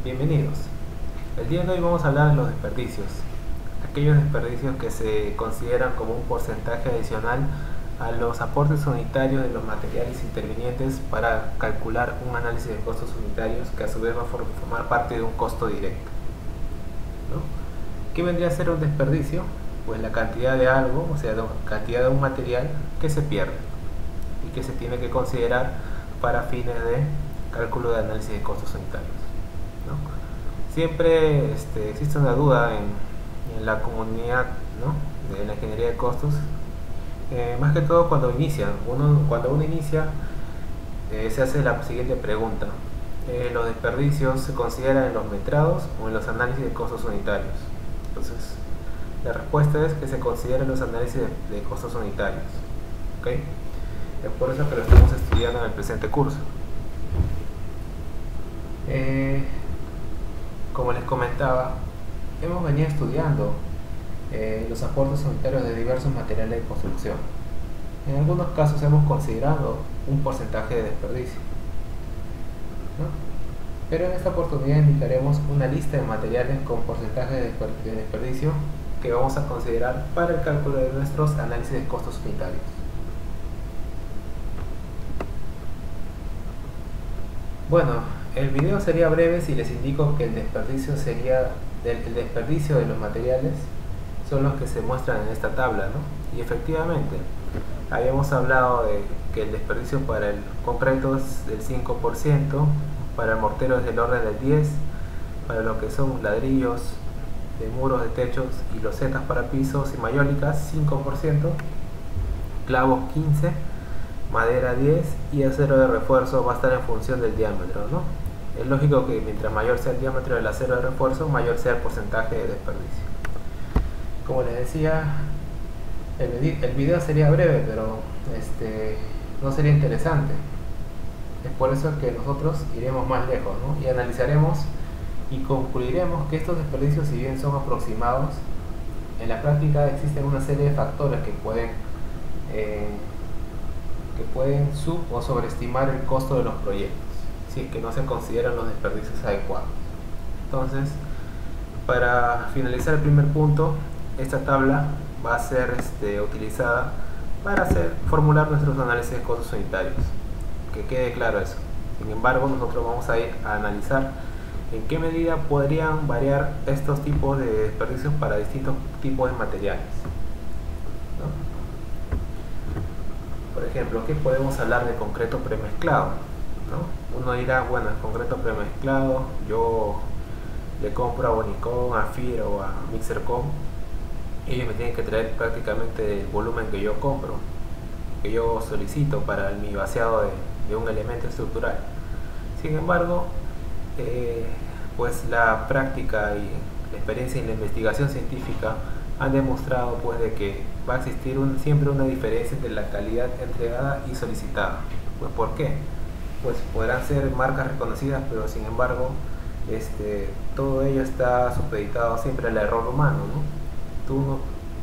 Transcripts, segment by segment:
Bienvenidos. El día de hoy vamos a hablar de los desperdicios, aquellos desperdicios que se consideran como un porcentaje adicional a los aportes unitarios de los materiales intervinientes para calcular un análisis de costos unitarios que a su vez va a formar parte de un costo directo, ¿no? ¿Qué vendría a ser un desperdicio? Pues la cantidad de algo, o sea, la cantidad de un material que se pierde y que se tiene que considerar para fines de cálculo de análisis de costos unitarios, ¿no? Siempre existe una duda en la comunidad, ¿no?, de la ingeniería de costos, más que todo cuando uno inicia, se hace la siguiente pregunta: ¿los desperdicios se consideran en los metrados o en los análisis de costos unitarios? Entonces, la respuesta es que se consideran los análisis de costos unitarios, ¿okay? Es por eso que lo estamos estudiando en el presente curso. Como les comentaba, hemos venido estudiando los aportes unitarios de diversos materiales de construcción. En algunos casos hemos considerado un porcentaje de desperdicio, ¿no? Pero en esta oportunidad indicaremos una lista de materiales con porcentaje de desperdicio que vamos a considerar para el cálculo de nuestros análisis de costos unitarios. Bueno, el video sería breve si les indico que el desperdicio de los materiales son los que se muestran en esta tabla, ¿no? Y efectivamente, habíamos hablado de que el desperdicio para el concreto es del 5%, para el mortero es del orden del 10%, para lo que son ladrillos de muros de techos y losetas para pisos y mayólicas 5%, clavos 15%, madera 10% y acero de refuerzo va a estar en función del diámetro, ¿no? Es lógico que mientras mayor sea el diámetro del acero de refuerzo, mayor sea el porcentaje de desperdicio. Como les decía, el video sería breve, pero no sería interesante. Es por eso que nosotros iremos más lejos, ¿no? Y analizaremos y concluiremos que estos desperdicios, si bien son aproximados, en la práctica existen una serie de factores que pueden sub o sobreestimar el costo de los proyectos, si es que no se consideran los desperdicios adecuados. Entonces, para finalizar el primer punto, esta tabla va a ser utilizada para formular nuestros análisis de costos unitarios. Que quede claro eso. Sin embargo, nosotros vamos a ir a analizar en qué medida podrían variar estos tipos de desperdicios para distintos tipos de materiales, ¿no? Por ejemplo, aquí podemos hablar de concreto premezclado, ¿no? Uno dirá, bueno, el concreto premezclado, yo le compro a Bonicom, a FIR o a Mixercom, y ellos me tienen que traer prácticamente el volumen que yo compro, que yo solicito para mi vaciado de un elemento estructural. Sin embargo, pues la práctica y la experiencia y la investigación científica han demostrado pues de que va a existir siempre una diferencia entre la calidad entregada y solicitada. Pues ¿por qué? Pues podrán ser marcas reconocidas, pero sin embargo todo ello está supeditado siempre al error humano, ¿no? Tú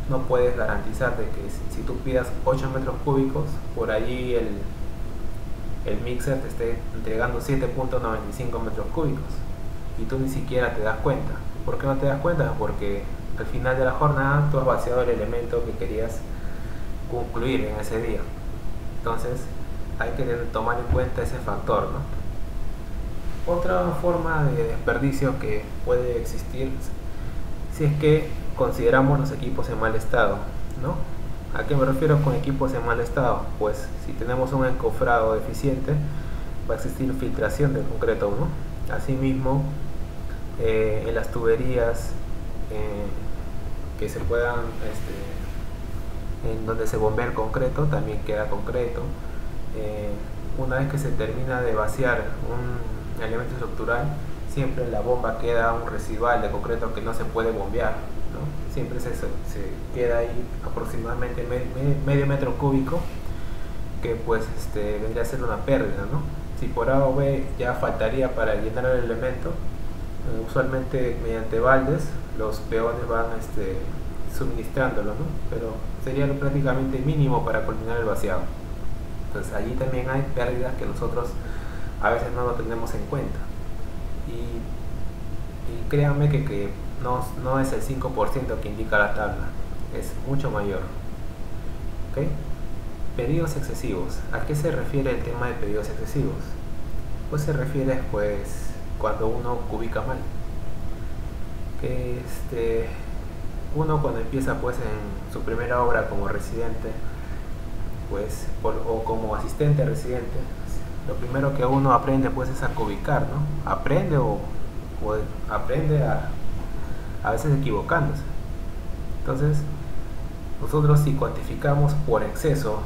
no puedes garantizar de que si tú pidas 8 metros cúbicos, por allí el mixer te esté entregando 7.95 metros cúbicos y tú ni siquiera te das cuenta. ¿Por qué no te das cuenta? Porque al final de la jornada tú has vaciado el elemento que querías concluir en ese día. Entonces hay que tomar en cuenta ese factor, ¿no? Otra forma de desperdicio que puede existir si es que consideramos los equipos en mal estado, ¿no? ¿A qué me refiero con equipos en mal estado? Pues si tenemos un encofrado deficiente, va a existir filtración del concreto, ¿no? Asimismo, en las tuberías que se puedan, en donde se bombea el concreto, también queda concreto. Una vez que se termina de vaciar un elemento estructural, siempre en la bomba queda un residual de concreto que no se puede bombear, ¿no? Siempre se queda ahí aproximadamente medio metro cúbico, que pues vendría a ser una pérdida, ¿no? Si por A o B ya faltaría para llenar el elemento, usualmente mediante baldes los peones van suministrándolo, ¿no? Pero sería lo prácticamente mínimo para culminar el vaciado. Entonces allí también hay pérdidas que nosotros a veces no lo tenemos en cuenta. Y créanme que no es el 5% que indica la tabla, es mucho mayor. ¿Ok? Pedidos excesivos. ¿A qué se refiere el tema de pedidos excesivos? Pues se refiere pues cuando uno cubica mal. Que uno cuando empieza pues en su primera obra como residente, pues o como asistente residente, lo primero que uno aprende pues es a cubicar, ¿no? Aprende o aprende a veces equivocándose. Entonces nosotros si cuantificamos por exceso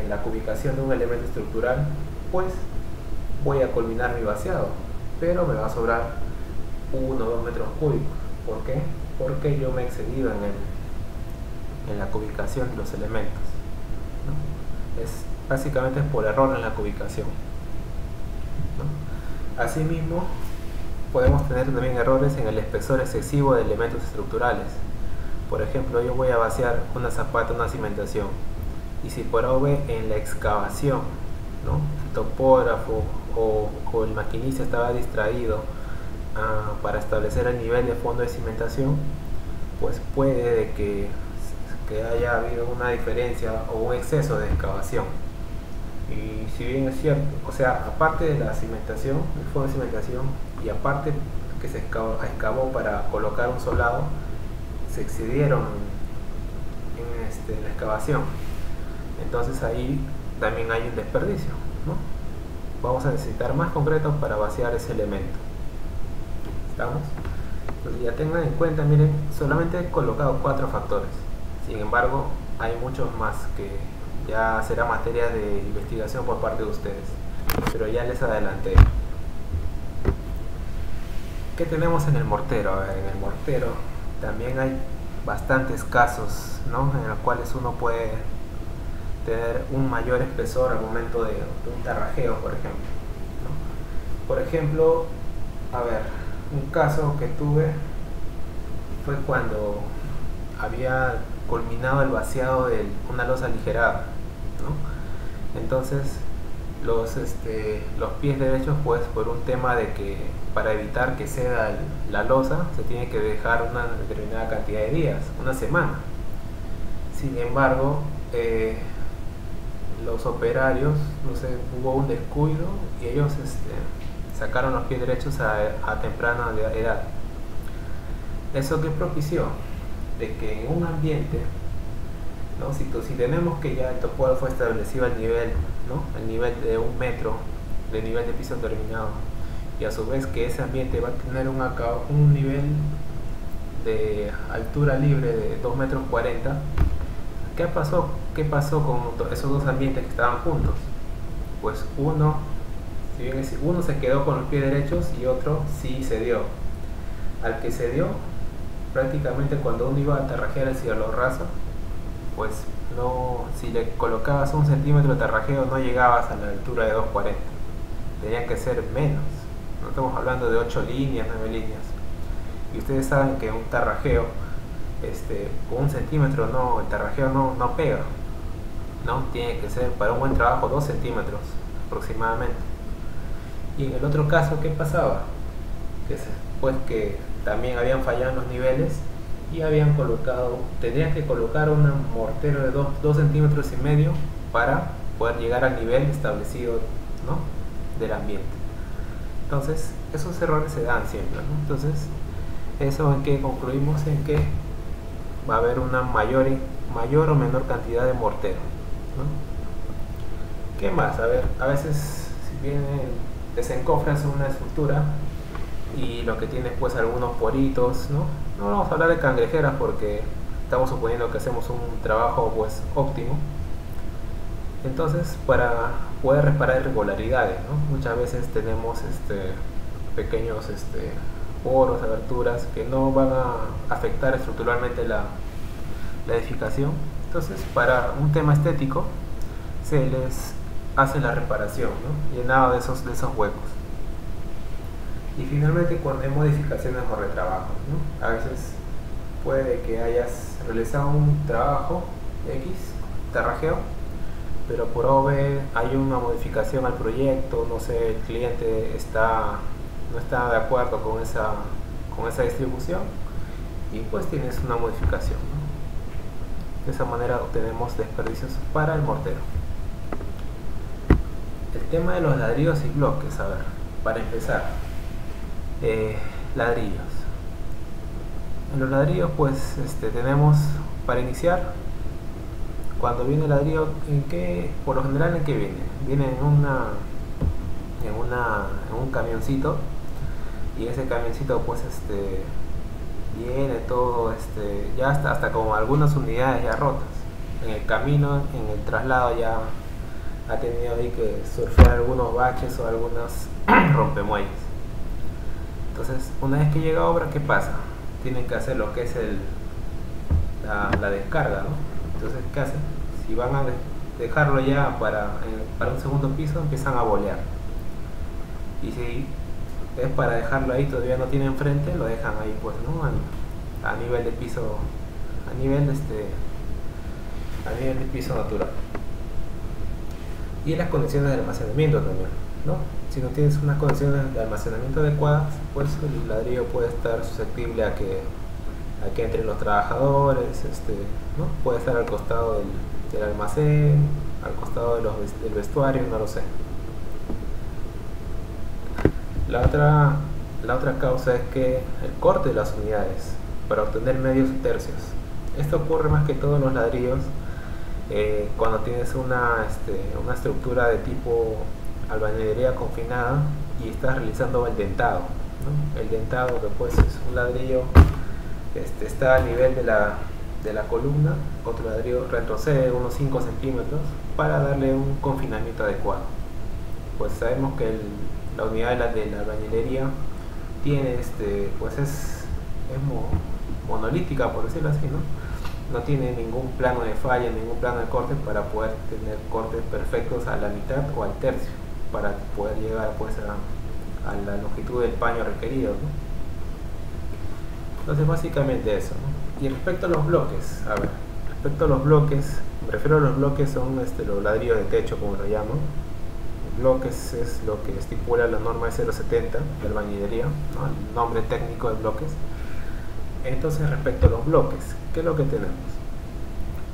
la cubicación de un elemento estructural, pues voy a culminar mi vaciado, pero me va a sobrar 1 o 2 metros cúbicos. ¿Por qué? Porque yo me he excedido en la cubicación de los elementos, ¿no? Básicamente es por error en la cubicación, ¿no? Asimismo, podemos tener también errores en el espesor excesivo de elementos estructurales. Por ejemplo, yo voy a vaciar una zapata, una cimentación, y si por obra en la excavación, ¿no?, el topógrafo o el maquinista estaba distraído para establecer el nivel de fondo de cimentación, pues puede que haya habido una diferencia o un exceso de excavación. Y si bien es cierto, o sea, aparte de la cimentación, el fondo de cimentación, y aparte que se excavó para colocar un solado, se excedieron en la excavación. Entonces ahí también hay un desperdicio, ¿no? Vamos a necesitar más concreto para vaciar ese elemento. ¿Estamos? Entonces ya tengan en cuenta, miren, solamente he colocado 4 factores. Sin embargo, hay muchos más que ya será materia de investigación por parte de ustedes, pero ya les adelanté. ¿Qué tenemos en el mortero? A ver, en el mortero también hay bastantes casos, ¿no?, en los cuales uno puede tener un mayor espesor al momento de un tarrajeo, por ejemplo, ¿no? Por ejemplo, a ver, un caso que tuve fue cuando había culminado el vaciado de una losa aligerada, ¿no? Entonces los pies derechos, pues por un tema de que para evitar que ceda la losa se tiene que dejar una determinada cantidad de días, una semana. Sin embargo, los operarios, no sé, hubo un descuido y ellos sacaron los pies derechos a temprana edad. ¿Eso qué propició? De que en un ambiente, ¿no?, si tenemos que ya el topógrafo fue establecido al nivel, ¿no?, el nivel de 1 metro de nivel de piso terminado, y a su vez que ese ambiente va a tener un nivel de altura libre de 2,40 metros, ¿qué pasó con esos dos ambientes que estaban juntos? Pues uno se quedó con los pies derechos y otro sí cedió. Al que cedió, prácticamente cuando uno iba a tarrajear el cielo raso, pues no, si le colocabas 1 centímetro de tarrajeo no llegabas a la altura de 2,40, tenía que ser menos. No estamos hablando de 8 líneas, 9 líneas. Y ustedes saben que un tarrajeo con 1 centímetro el tarrajeo no pega, ¿no? Tiene que ser para un buen trabajo 2 centímetros aproximadamente. Y en el otro caso, ¿qué pasaba? Pues que también habían fallado en los niveles y tendrían que colocar un mortero de 2 centímetros y medio para poder llegar al nivel establecido, ¿no?, del ambiente. Entonces esos errores se dan siempre, ¿no? Entonces eso en que concluimos en que va a haber una mayor o menor cantidad de mortero, ¿no? ¿Qué más? A ver, a veces desencofras una estructura y lo que tiene pues algunos poritos, ¿no? No vamos a hablar de cangrejeras porque estamos suponiendo que hacemos un trabajo pues óptimo. Entonces, para poder reparar irregularidades, ¿no?, muchas veces tenemos pequeños poros, aberturas que no van a afectar estructuralmente la edificación. Entonces, para un tema estético se les hace la reparación, ¿no?, llenado de esos huecos. Y finalmente, cuando hay modificaciones o retrabajos, ¿no?, a veces puede que hayas realizado un trabajo X, tarrajeo, pero por OB hay una modificación al proyecto, no sé, el cliente no está de acuerdo con con esa distribución y pues tienes una modificación, ¿no? De esa manera obtenemos desperdicios para el mortero. El tema de los ladrillos y bloques, a ver, para empezar, ladrillos. En los ladrillos pues tenemos, para iniciar, cuando viene el ladrillo, por lo general en qué viene, viene en un camioncito, y ese camioncito pues viene todo ya hasta como algunas unidades ya rotas en el camino, en el traslado ya ha tenido ahí que surfear algunos baches o algunos rompemuelles. Entonces una vez que llega a obra, ¿qué pasa? Tienen que hacer lo que es la descarga, ¿no? Entonces, ¿qué hacen? Si van a dejarlo ya para un segundo piso, empiezan a bolear. Y si es para dejarlo ahí, todavía no tienen frente, lo dejan ahí, pues, ¿no? A nivel de piso, a nivel de piso natural. Y las condiciones de almacenamiento también, ¿no? Si no tienes unas condiciones de almacenamiento adecuadas, pues el ladrillo puede estar susceptible a que entren los trabajadores, ¿no? Puede estar al costado del almacén, al costado del vestuario, no lo sé. La otra causa es que el corte de las unidades para obtener medios tercios. Esto ocurre más que todo en los ladrillos cuando tienes una estructura de tipo albañilería confinada y estás realizando el dentado, ¿no? El dentado, que pues es un ladrillo está a nivel de la columna, otro ladrillo retrocede unos 5 centímetros para darle un confinamiento adecuado. Pues sabemos que la unidad de la albañilería tiene pues es monolítica, por decirlo así, ¿no? No tiene ningún plano de falla, ningún plano de corte para poder tener cortes perfectos a la mitad o al tercio para poder llegar pues a la longitud del paño requerido, ¿no? Entonces básicamente eso, ¿no? Y respecto a los bloques, a ver, respecto a los bloques, me refiero a los bloques, son los ladrillos de techo, como lo llamo. Bloques es lo que estipula la norma 070 de albañilería, ¿no? El nombre técnico de bloques. Entonces respecto a los bloques, ¿qué es lo que tenemos?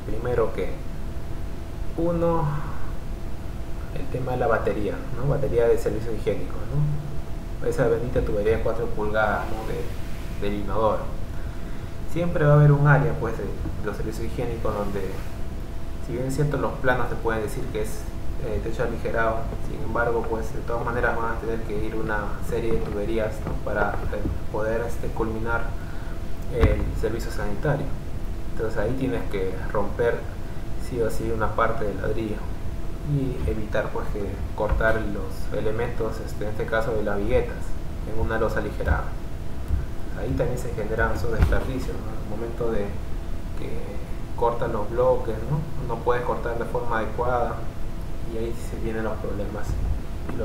Primero que el tema de la batería, ¿no? Batería de servicio higiénico, ¿no? Esa bendita tubería de 4 pulgadas, ¿no? del inodoro. Siempre va a haber un área pues de los servicios higiénicos donde, si bien es cierto, los planos te pueden decir que es techo aligerado, sin embargo pues de todas maneras van a tener que ir una serie de tuberías, ¿no? para poder culminar el servicio sanitario. Entonces ahí tienes que romper sí o sí una parte del ladrillo y evitar pues que cortar los elementos, en este caso de las viguetas, en una losa aligerada. Ahí también se generan esos desperdicios, ¿no? En el momento de que cortan los bloques, no puedes cortar de forma adecuada y ahí se vienen los problemas y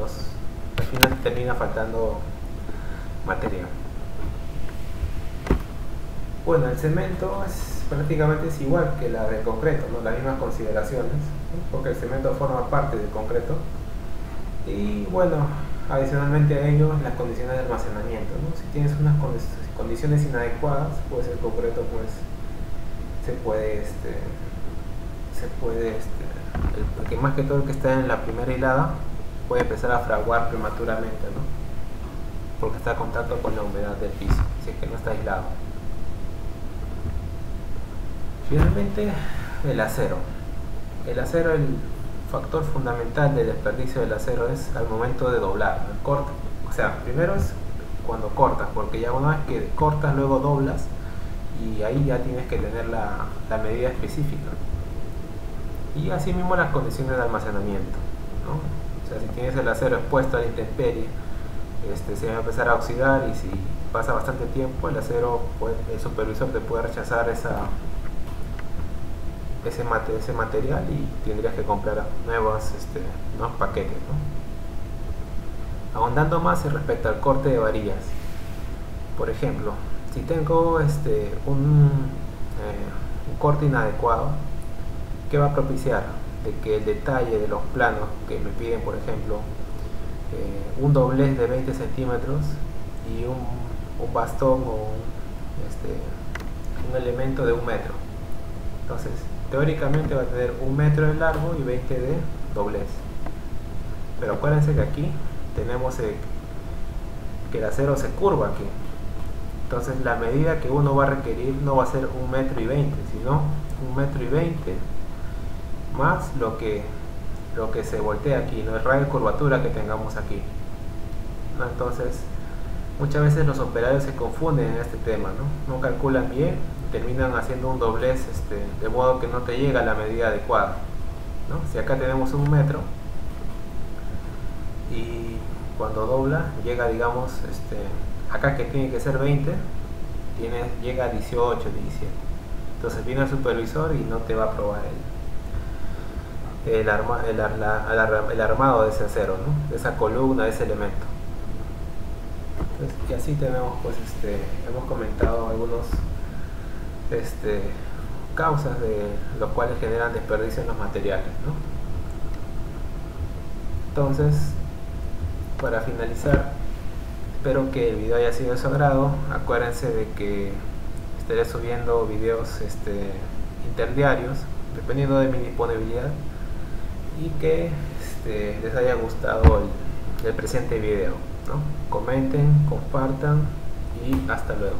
al final termina faltando material. Bueno, el cemento prácticamente es igual que la del concreto, ¿no? Las mismas consideraciones, ¿no? Porque el cemento forma parte del concreto y bueno, adicionalmente a ello las condiciones de almacenamiento, ¿no? Si tienes unas condiciones inadecuadas, pues el concreto pues se puede porque más que todo el que está en la primera hilada puede empezar a fraguar prematuramente, ¿no? Porque está en contacto con la humedad del piso, si es que no está aislado. Finalmente, el acero. El factor fundamental del desperdicio del acero es al momento de doblar el corte. O sea, primero es cuando cortas, porque ya una vez que cortas luego doblas y ahí ya tienes que tener la medida específica. Y así mismo las condiciones de almacenamiento, ¿no? O sea, si tienes el acero expuesto a la intemperie, se va a empezar a oxidar y si pasa bastante tiempo el acero, el supervisor te puede rechazar ese material y tendrías que comprar nuevos paquetes, ¿no? Ahondando más respecto al corte de varillas, por ejemplo, si tengo un corte inadecuado, ¿qué va a propiciar? De que el detalle de los planos que me piden, por ejemplo, un doblez de 20 centímetros y un bastón o un elemento de 1 metro. Entonces teóricamente va a tener 1 metro de largo y 20 de doblez, pero acuérdense que aquí tenemos que el acero se curva aquí. Entonces la medida que uno va a requerir no va a ser 1 metro y 20, sino 1 metro y 20 más lo que se voltea aquí, no el radio de curvatura que tengamos aquí, ¿no? Entonces muchas veces los operarios se confunden en este tema, no calculan bien, terminan haciendo un doblez de modo que no te llega a la medida adecuada, ¿no? Si acá tenemos 1 metro y cuando dobla llega, digamos, acá que tiene que ser 20, llega a 18, 17. Entonces viene el supervisor y no te va a aprobar el armado de ese acero, ¿no? De esa columna, de ese elemento. Entonces, y así tenemos, pues, hemos comentado algunos causas de los cuales generan desperdicio en los materiales, ¿no? Entonces, para finalizar, espero que el video haya sido de su agrado. Acuérdense de que estaré subiendo videos interdiarios dependiendo de mi disponibilidad, y que les haya gustado el presente video, ¿no? Comenten, compartan y hasta luego.